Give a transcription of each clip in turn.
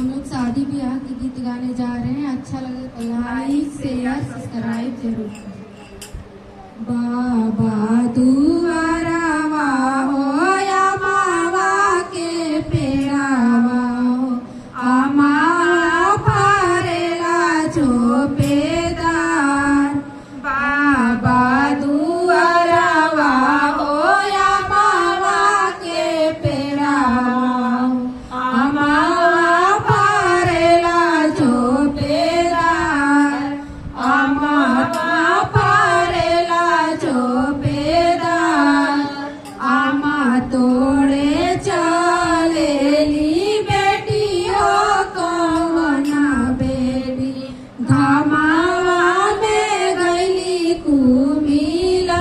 हम लोग शादी ब्याह के गीत गाने जा रहे हैं। अच्छा लगे तो लाइक शेयर सब्सक्राइब जरूर करें। बाबा दुआरावा हो या मावा के पेड़ावा हो, आमा फारेला झोपेदार। बाबा दुआरावा हो या मावा के पेड़ावा हो, आमा फारेला झोपेदार। आमा फारेला झोपेदार। आमा तोड़े चलेली बेटी हो कवना बेटी, घमावा में गईली कुमिलाई।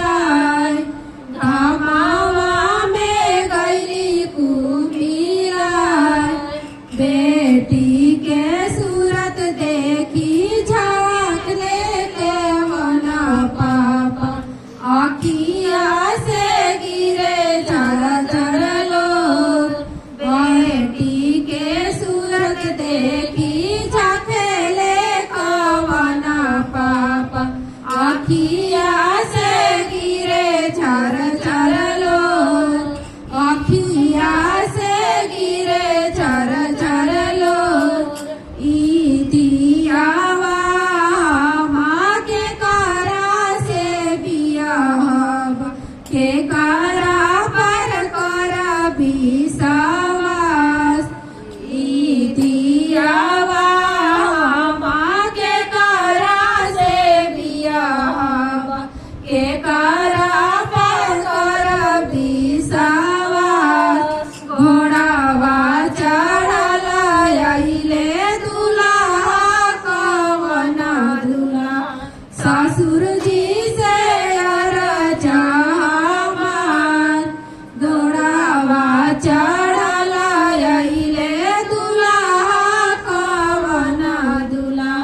घमावा में गईली कुमिलाई। बेटी के सूरत देखी झाँक ले केवना पापा, आखिया से गिरे झर झर लोर। बेटी के सूरत देखी झाँक ले केवना पापा, आखिया से गिरे झर झर लोर। आखिया से गिरे झर झर लोर। ई दियावा माँ के कारा से बियाहवा, के कारा पर करा विश्वास। ई दियावा माँ के कारा से बियाहवा, के कारा पर करा विश्वास। घोड़ावा चढ़ल आइले दुल्हा कवना दुल्हा, ससुर जी से अरजा हमार। घोड़ावा चढ़ल आइले दुल्हा कवना दुल्हा,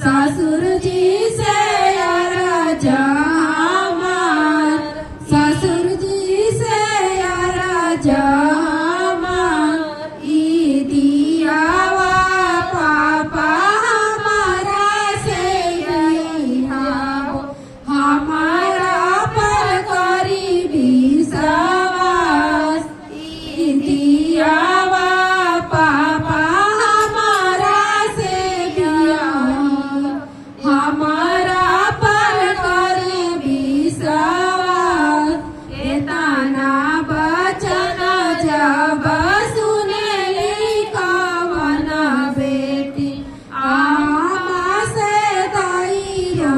ससुर जी से अरजा हमार। ससुर जी से अरजा हमार। ई दियावा पापा हमारा से बियाहो, हमारा पर करी विश्वास। ई दियावा पापा हमारा से बियाहो, हमारा पर करी विश्वास। एतना बचन जब सुनेली कवना बेटी, आमा से दैयो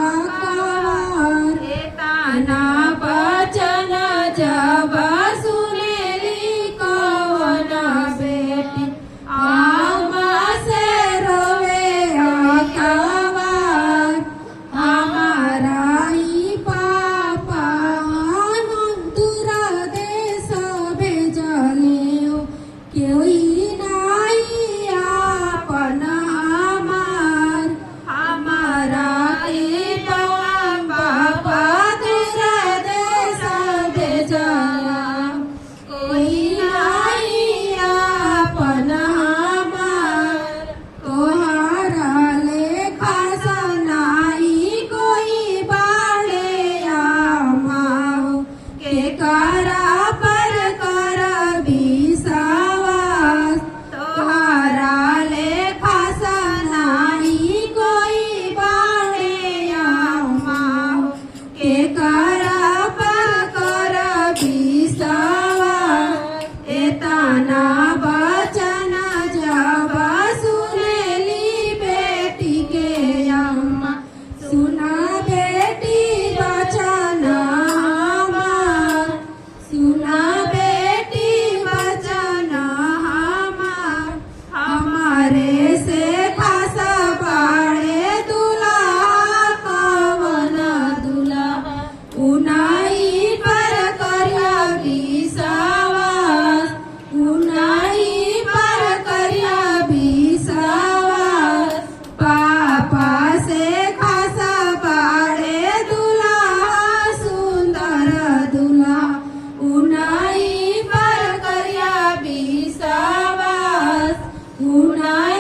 अकबर। एतना बचन जब सुनेली कवना बेटी, आमा से रोवे अकबर। हमारा ई पापा दूरा देश भेजले हो, कोई नहीं आपन हमार। हमारा ई पापा दूरा देश भेजला, कोई नहीं आपन हमार। तोहरा लेखा सनाई कोई बाड़े आमा हो, के करा पर कर विश्वास। नहीं